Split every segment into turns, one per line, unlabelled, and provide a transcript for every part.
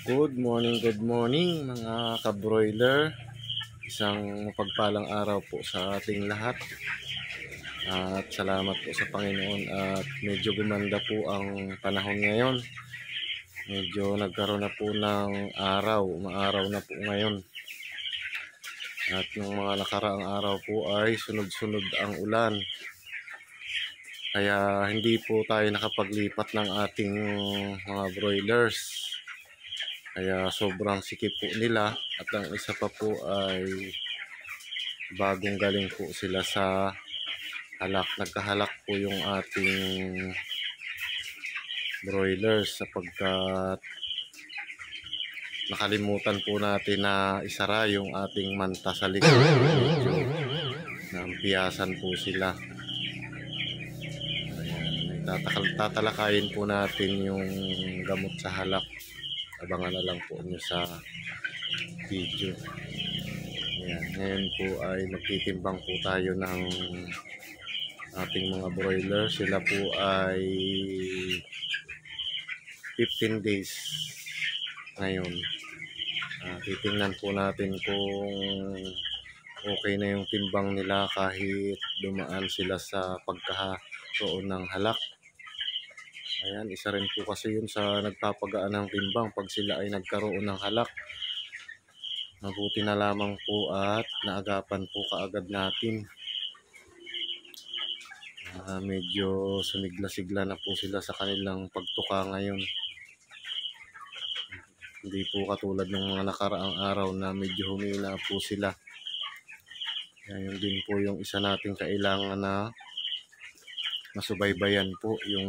Good morning mga ka-broiler. Isang mapagpalang araw po sa ating lahat. At salamat po sa Panginoon at medyo gumanda po ang panahon ngayon. Medyo nagkaroon na po ng araw, maaraw na po ngayon. At yung mga nakaraang araw po ay sunod-sunod ang ulan. Kaya hindi po tayo nakapaglipat ng ating mga broilers. Kaya sobrang sikip po nila at ang isa pa po ay bagong galing po sila sa halak. Nagkahalak po yung ating broilers sapagkat nakalimutan po natin na isara yung ating manta sa likod. Medyo nampiyasan po sila. Ayan, tatalakayin po natin yung gamot sa halak. Abangan na lang po nyo sa video. Ayan, ngayon po ay magtitimbang po tayo ng ating mga broiler. Sila po ay 15 days ngayon. Titingnan po natin kung okay na yung timbang nila kahit dumaan sila sa pagkakaroon ng halak. Ayan, isa rin po kasi yun sa nagpapagaan ng timbang pag sila ay nagkaroon ng halak. Mabuti na lamang po at naagapan po kaagad natin. Medyo sumigla-sigla na po sila sa kanilang pagtuka ngayon. Hindi po katulad ng mga nakaraang araw na medyo humina po sila. Ayan, yun din po yung isa nating kailangan na masubaybayan po yung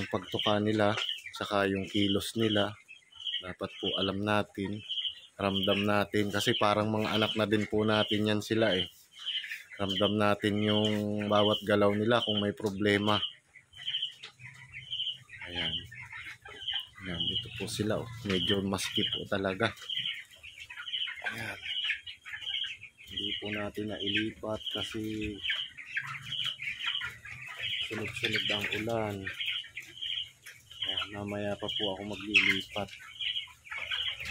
pagtuka nila saka yung kilos nila. Dapat po alam natin, ramdam natin kasi parang mga anak na din po natin yan sila eh. Ramdam natin yung bawat galaw nila kung may problema. Ayan. Ayan, ito po sila oh. Medyo maskip po talaga. Ayan. Hindi po natin nailipat kasi sunod-sunod ang ulan. Ayan, mamaya pa po ako maglilipat.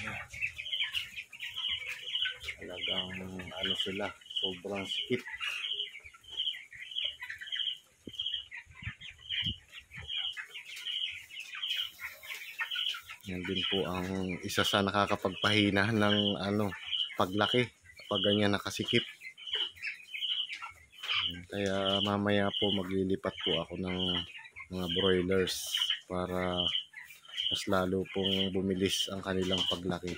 Ayan. Talagang ano sila, sobrang sikip. Yan din po ang isa sa nakakapagpahina ng paglaki kapag ganyan nakasikip. Kaya mamaya po maglilipat po ako ng mga broilers para mas lalo pong bumilis ang kanilang paglaki.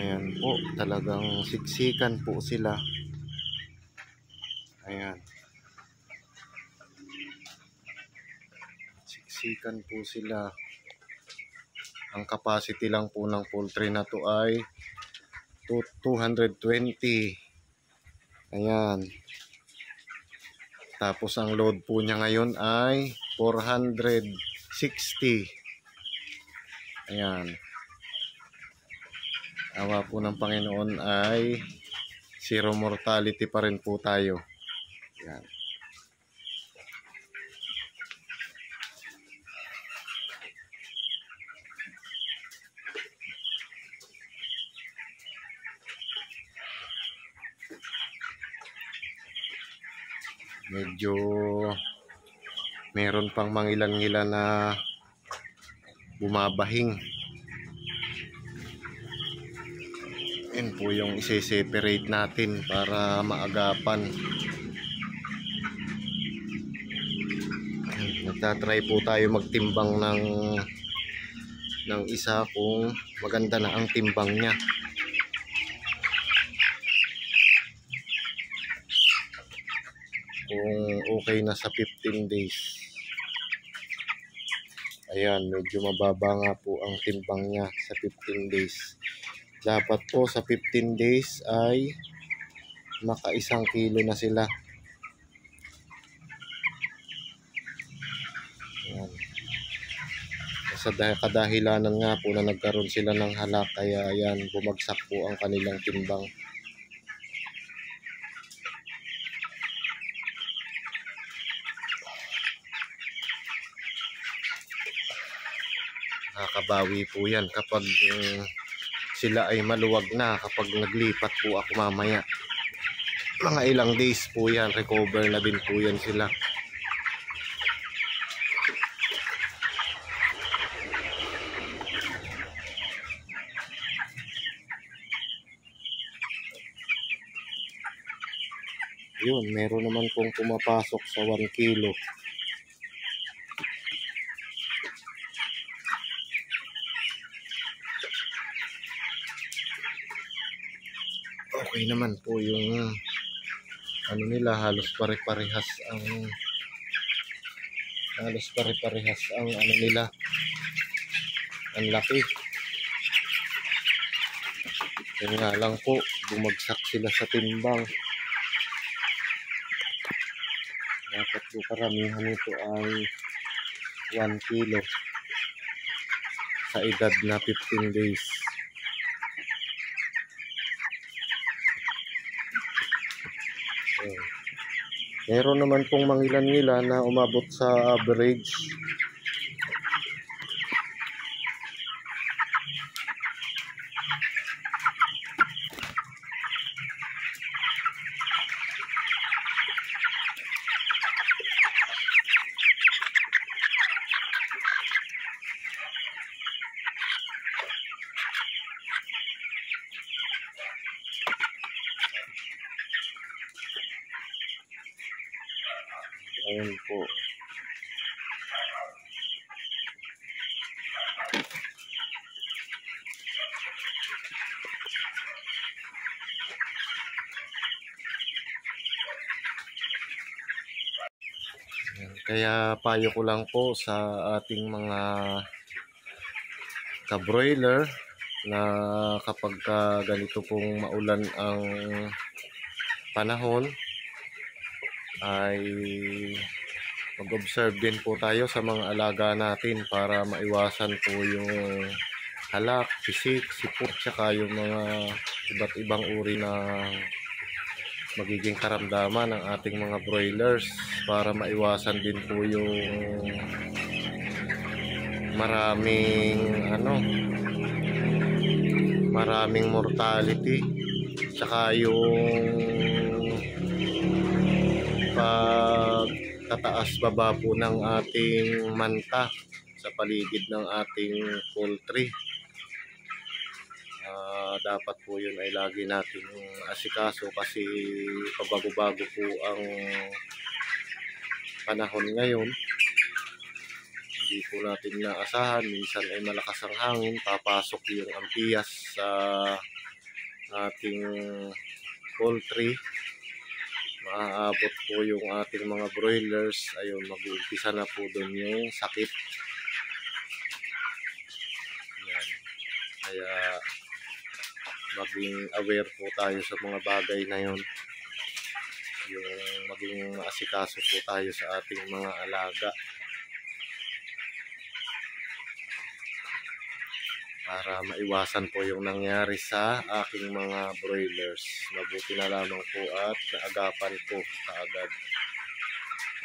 Ayan po, talagang siksikan po sila. Ayan. Siksikan po sila. Ang capacity lang po ng poultry na to ay 220. Ayan. Tapos ang load po niya ngayon ay 460. Ayan. Awa po ng Panginoon ay zero mortality pa rin po tayo. Ayan. Medyo meron pang mangilan-ngilan na bumabahing. Yan po yung isi-separate natin para maagapan. Nagtatry po tayo magtimbang ng isa kung maganda na ang timbang niya. Kung okay na sa 15 days. Ayan, medyo mababa nga po ang timbang niya sa 15 days. Dapat po sa 15 days ay naka 1 kilo na sila. Ayan. Sa kadahilanan nga po na nagkaroon sila ng halak, kaya ayan, bumagsak po ang kanilang timbang. Kakabawi po yan kapag sila ay maluwag na, kapag naglipat po ako mamaya. Mga ilang days po yan, recover na din po yan sila. Yun, meron naman pong pumapasok sa 1 kilo. Okay naman po yung ano nila, halos pare-parehas ang ano nila, ang laki. Kaya nga lang po, bumagsak sila sa timbang. Dapat po karamihan nito ay 1 kilo sa edad na 15 days. Meron naman pong mangilan-ngilan na umabot sa average ayun po. Kaya payo ko lang po sa ating mga ka-broiler na kapag ganito pong maulan ang panahon ay mag-observe din po tayo sa mga alaga natin para maiwasan po yung halak, pisik, sipot, tsaka yung mga iba't ibang uri ng magiging karamdaman ng ating mga broilers, para maiwasan din po yung maraming mortality, tsaka yung pagtataas baba po ng ating manta sa paligid ng ating poultry. Dapat po yun ay lagi nating asikaso kasi pabago-bago po ang panahon ngayon. Hindi po natin naasahan, minsan ay malakas ang hangin, papasok yung ampiyas sa ating poultry, maaabot po yung ating mga broilers. Ayun, mag-uumpisa na po doon yung sakit. Yan. Kaya maging aware po tayo sa mga bagay na yun, yung maging asikaso po tayo sa ating mga alaga para maiwasan po yung nangyari sa aking mga broilers. Mabuti na lamang po at naagapan ko kaagad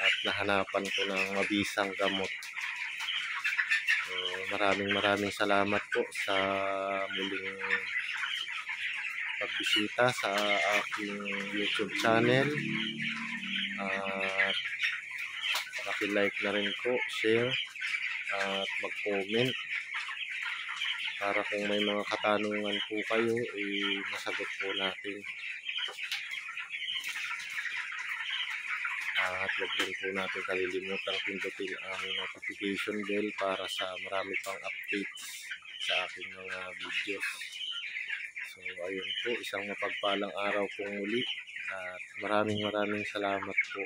at nahanapan ko ng mabisang gamot. So, maraming salamat po sa muling pagbisita sa aking YouTube channel, at paki-like na rin po, share at mag-comment para kung may mga katanungan po kayo masagot po natin. At huwag rin po natin kalilimutang pindutin ang notification bell para sa marami pang updates sa aking mga videos. So ayun po, isang mapagpalang araw po muli at maraming salamat po.